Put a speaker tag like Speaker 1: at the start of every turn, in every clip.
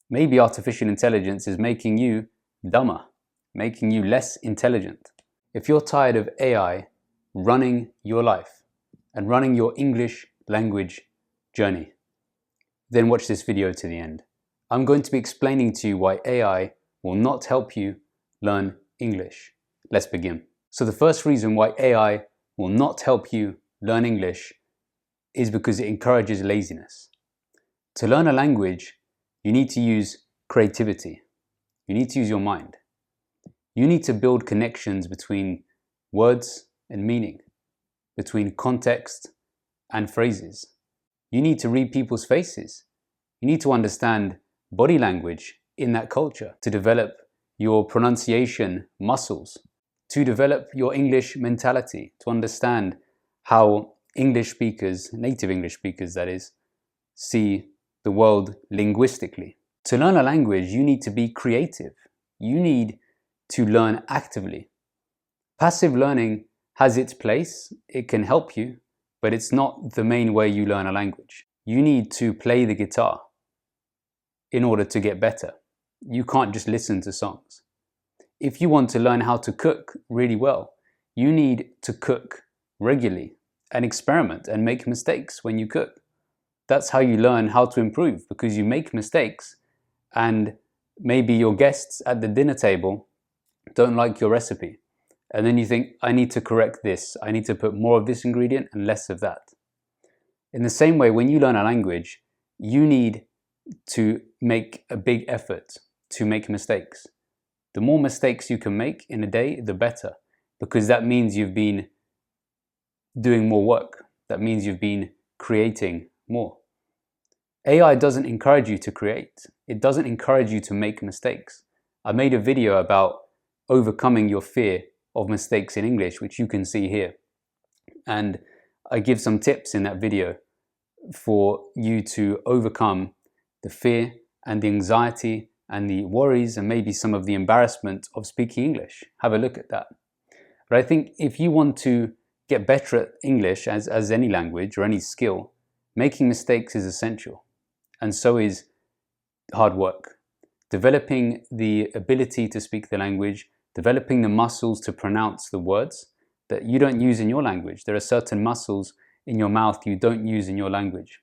Speaker 1: Maybe artificial intelligence is making you dumber, making you less intelligent. If you're tired of AI running your life and running your English language journey, then watch this video to the end. I'm going to be explaining to you why AI will not help you learn English. Let's begin. So the first reason why AI will not help you learn English is because it encourages laziness. To learn a language, you need to use creativity. You need to use your mind. You need to build connections between words and meaning, between context and phrases. You need to read people's faces. You need to understand body language in that culture to develop your pronunciation muscles, to develop your English mentality, to understand how English speakers, native English speakers that is, see the world linguistically. To learn a language, you need to be creative. You need to learn actively. Passive learning has its place. It can help you, but it's not the main way you learn a language. You need to play the guitar in order to get better. You can't just listen to songs. If you want to learn how to cook really well, you need to cook regularly and experiment and make mistakes when you cook. That's how you learn how to improve, because you make mistakes and maybe your guests at the dinner table don't like your recipe. And then you think, I need to correct this. I need to put more of this ingredient and less of that. In the same way, when you learn a language, you need to make a big effort to make mistakes. The more mistakes you can make in a day, the better, because that means you've been doing more work. That means you've been creating more. AI doesn't encourage you to create. It doesn't encourage you to make mistakes. I made a video about overcoming your fear of mistakes in English, which you can see here. And I give some tips in that video for you to overcome the fear and the anxiety and the worries and maybe some of the embarrassment of speaking English. Have a look at that. But I think if you want to get better at English as any language or any skill, making mistakes is essential. And so is hard work. Developing the ability to speak the language, developing the muscles to pronounce the words that you don't use in your language. There are certain muscles in your mouth you don't use in your language,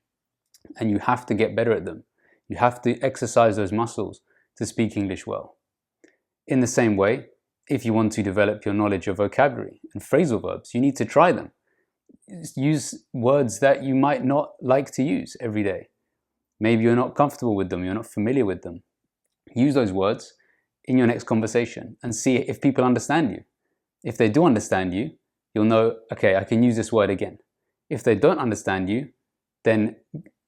Speaker 1: and you have to get better at them. You have to exercise those muscles to speak English well. In the same way, if you want to develop your knowledge of vocabulary and phrasal verbs, you need to try them. Use words that you might not like to use every day. Maybe you're not comfortable with them, you're not familiar with them. Use those words in your next conversation and see if people understand you. If they do understand you, you'll know, okay, I can use this word again. If they don't understand you, then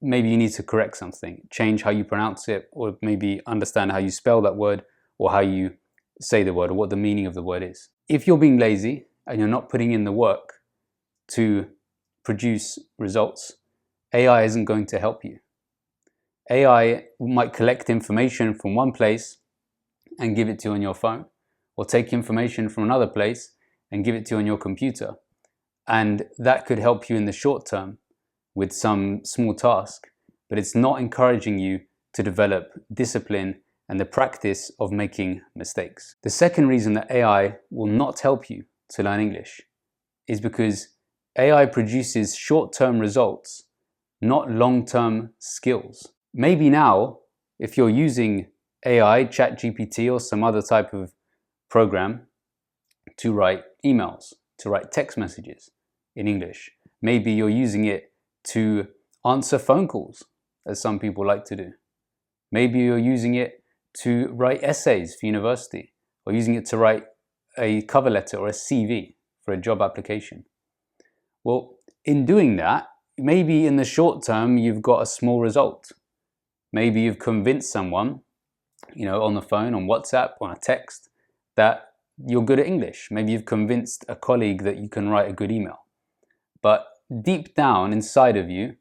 Speaker 1: maybe you need to correct something, change how you pronounce it, or maybe understand how you spell that word or how you say the word or what the meaning of the word is. If you're being lazy and you're not putting in the work to produce results, AI isn't going to help you. AI might collect information from one place and give it to you on your phone, or take information from another place and give it to you on your computer. And that could help you in the short term with some small task, but it's not encouraging you to develop discipline and the practice of making mistakes. The second reason that AI will not help you to learn English is because AI produces short-term results, not long-term skills. Maybe now, if you're using AI, ChatGPT, or some other type of program to write emails, to write text messages in English, maybe you're using it to answer phone calls, as some people like to do. Maybe you're using it to write essays for university, or using it to write a cover letter or a CV for a job application. Well, in doing that, maybe in the short term, you've got a small result. Maybe you've convinced someone, on the phone, on WhatsApp, on a text, that you're good at English. Maybe you've convinced a colleague that you can write a good email. But deep down inside of you,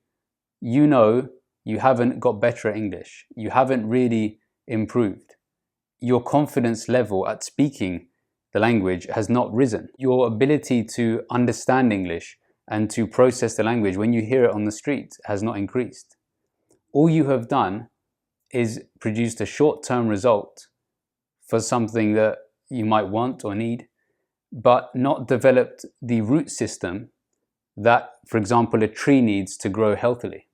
Speaker 1: you know you haven't got better at English. You haven't really improved. Your confidence level at speaking the language has not risen. Your ability to understand English and to process the language when you hear it on the street has not increased. All you have done is produced a short-term result for something that you might want or need, but not developed the root system that, for example, a tree needs to grow healthily.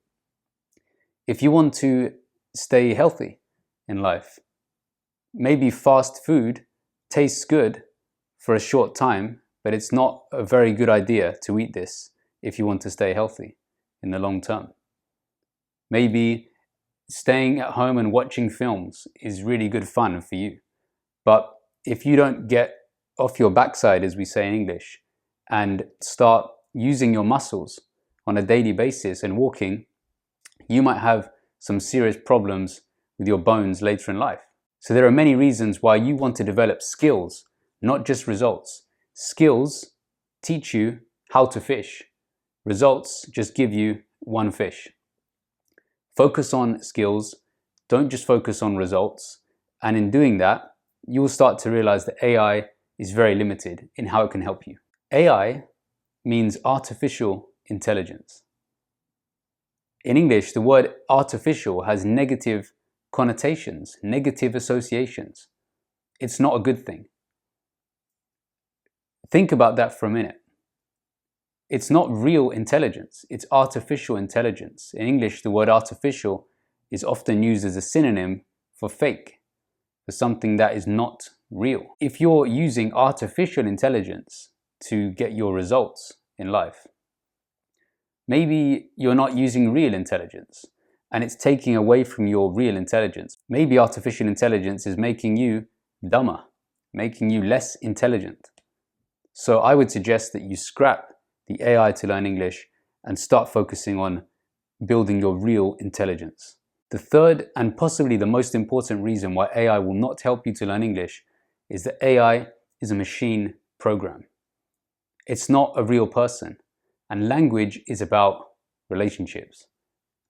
Speaker 1: If you want to stay healthy in life, maybe fast food tastes good for a short time, but it's not a very good idea to eat this if you want to stay healthy in the long term. Maybe staying at home and watching films is really good fun for you, but if you don't get off your backside, as we say in English, and start using your muscles on a daily basis and walking, you might have some serious problems with your bones later in life. So there are many reasons why you want to develop skills, not just results. Skills teach you how to fish. Results just give you one fish. Focus on skills, don't just focus on results. And in doing that, you'll start to realize that AI is very limited in how it can help you. AI means artificial intelligence. In English, the word artificial has negative connotations, negative associations. It's not a good thing. Think about that for a minute. It's not real intelligence, it's artificial intelligence. In English, the word artificial is often used as a synonym for fake, for something that is not real. If you're using artificial intelligence to get your results in life, maybe you're not using real intelligence and it's taking away from your real intelligence. Maybe artificial intelligence is making you dumber, making you less intelligent. So I would suggest that you scrap the AI to learn English and start focusing on building your real intelligence. The third and possibly the most important reason why AI will not help you to learn English is that AI is a machine program. It's not a real person. And language is about relationships.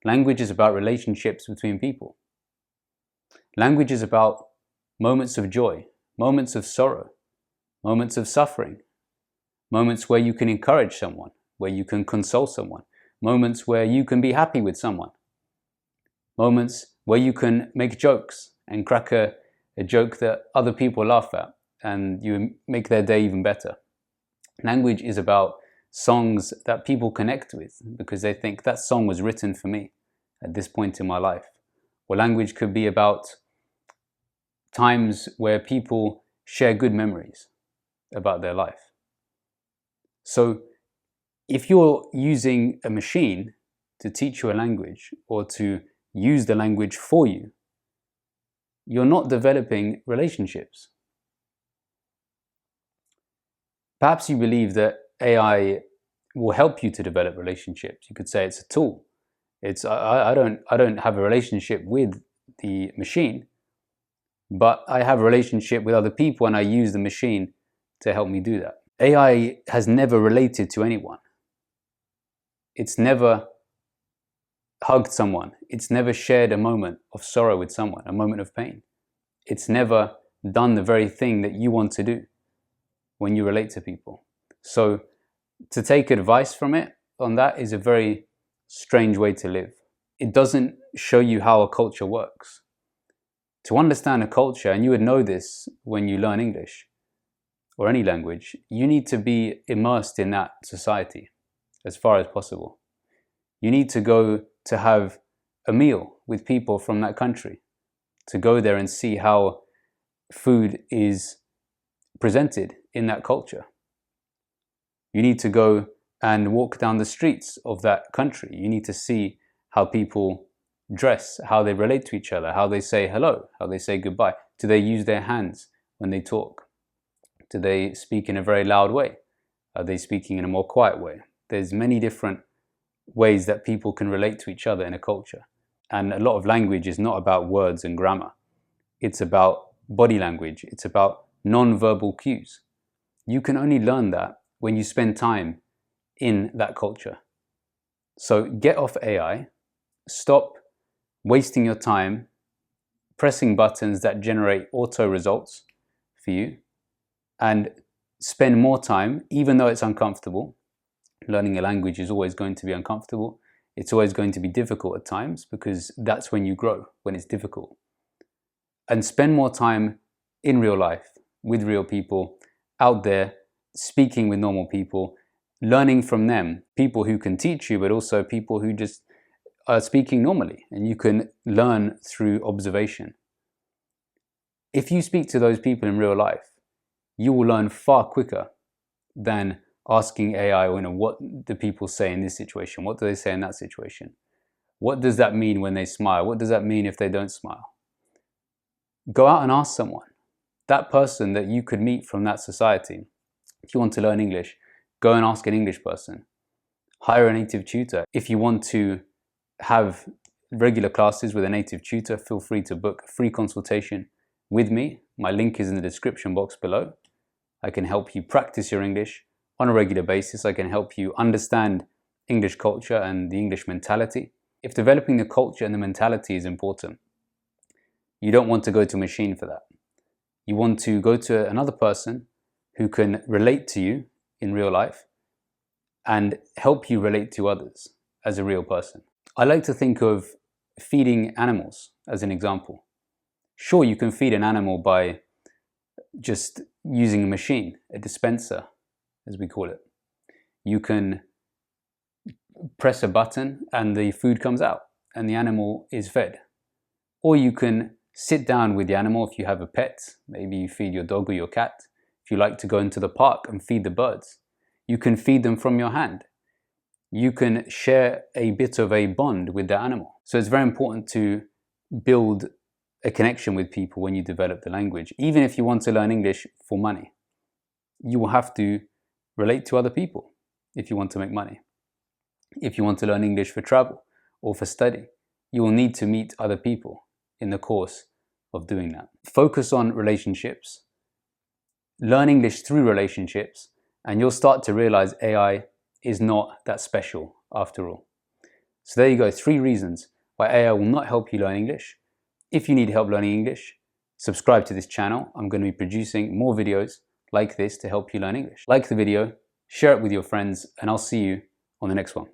Speaker 1: Language is about relationships between people. Language is about moments of joy, moments of sorrow, moments of suffering, moments where you can encourage someone, where you can console someone, moments where you can be happy with someone, moments where you can make jokes and crack a joke that other people laugh at and you make their day even better. Language is about songs that people connect with because they think that song was written for me at this point in my life. Or language could be about times where people share good memories about their life. So if you're using a machine to teach you a language or to use the language for you, you're not developing relationships. Perhaps you believe that AI will help you to develop relationships. You could say it's a tool. I don't have a relationship with the machine, but I have a relationship with other people and I use the machine to help me do that. AI has never related to anyone. It's never hugged someone. It's never shared a moment of sorrow with someone, a moment of pain. It's never done the very thing that you want to do when you relate to people. So to take advice from it on that is a very strange way to live. It doesn't show you how a culture works. To understand a culture, and you would know this when you learn English or any language, you need to be immersed in that society as far as possible. You need to go to have a meal with people from that country, to go there and see how food is presented in that culture. You need to go and walk down the streets of that country. You need to see how people dress, how they relate to each other, how they say hello, how they say goodbye. Do they use their hands when they talk? Do they speak in a very loud way? Are they speaking in a more quiet way? There's many different ways that people can relate to each other in a culture. And a lot of language is not about words and grammar. It's about body language. It's about non-verbal cues. You can only learn that when you spend time in that culture. So get off AI, stop wasting your time pressing buttons that generate auto results for you, and spend more time, even though it's uncomfortable. Learning a language is always going to be uncomfortable. It's always going to be difficult at times because that's when you grow, when it's difficult. And spend more time in real life, with real people, out there, speaking with normal people, learning from them, people who can teach you, but also people who just are speaking normally, and you can learn through observation. If you speak to those people in real life, you will learn far quicker than asking AI, what do people say in this situation? What do they say in that situation? What does that mean when they smile? What does that mean if they don't smile? Go out and ask someone, that person that you could meet from that society. If you want to learn English, go and ask an English person. Hire a native tutor. If you want to have regular classes with a native tutor, feel free to book a free consultation with me. My link is in the description box below. I can help you practice your English on a regular basis. I can help you understand English culture and the English mentality. If developing the culture and the mentality is important, you don't want to go to a machine for that. You want to go to another person who can relate to you in real life and help you relate to others as a real person. I like to think of feeding animals as an example. Sure, you can feed an animal by just using a machine, a dispenser, as we call it. You can press a button and the food comes out and the animal is fed. Or you can sit down with the animal if you have a pet. Maybe you feed your dog or your cat. If you like to go into the park and feed the birds, you can feed them from your hand. You can share a bit of a bond with the animal. So it's very important to build a connection with people when you develop the language. Even if you want to learn English for money, you will have to relate to other people if you want to make money. If you want to learn English for travel or for study, you will need to meet other people in the course of doing that. Focus on relationships, learn English through relationships, and you'll start to realize AI is not that special after all. So there you go, 3 reasons why AI will not help you learn English. If you need help learning English, subscribe to this channel. I'm going to be producing more videos like this to help you learn English. Like the video, share it with your friends, and I'll see you on the next one.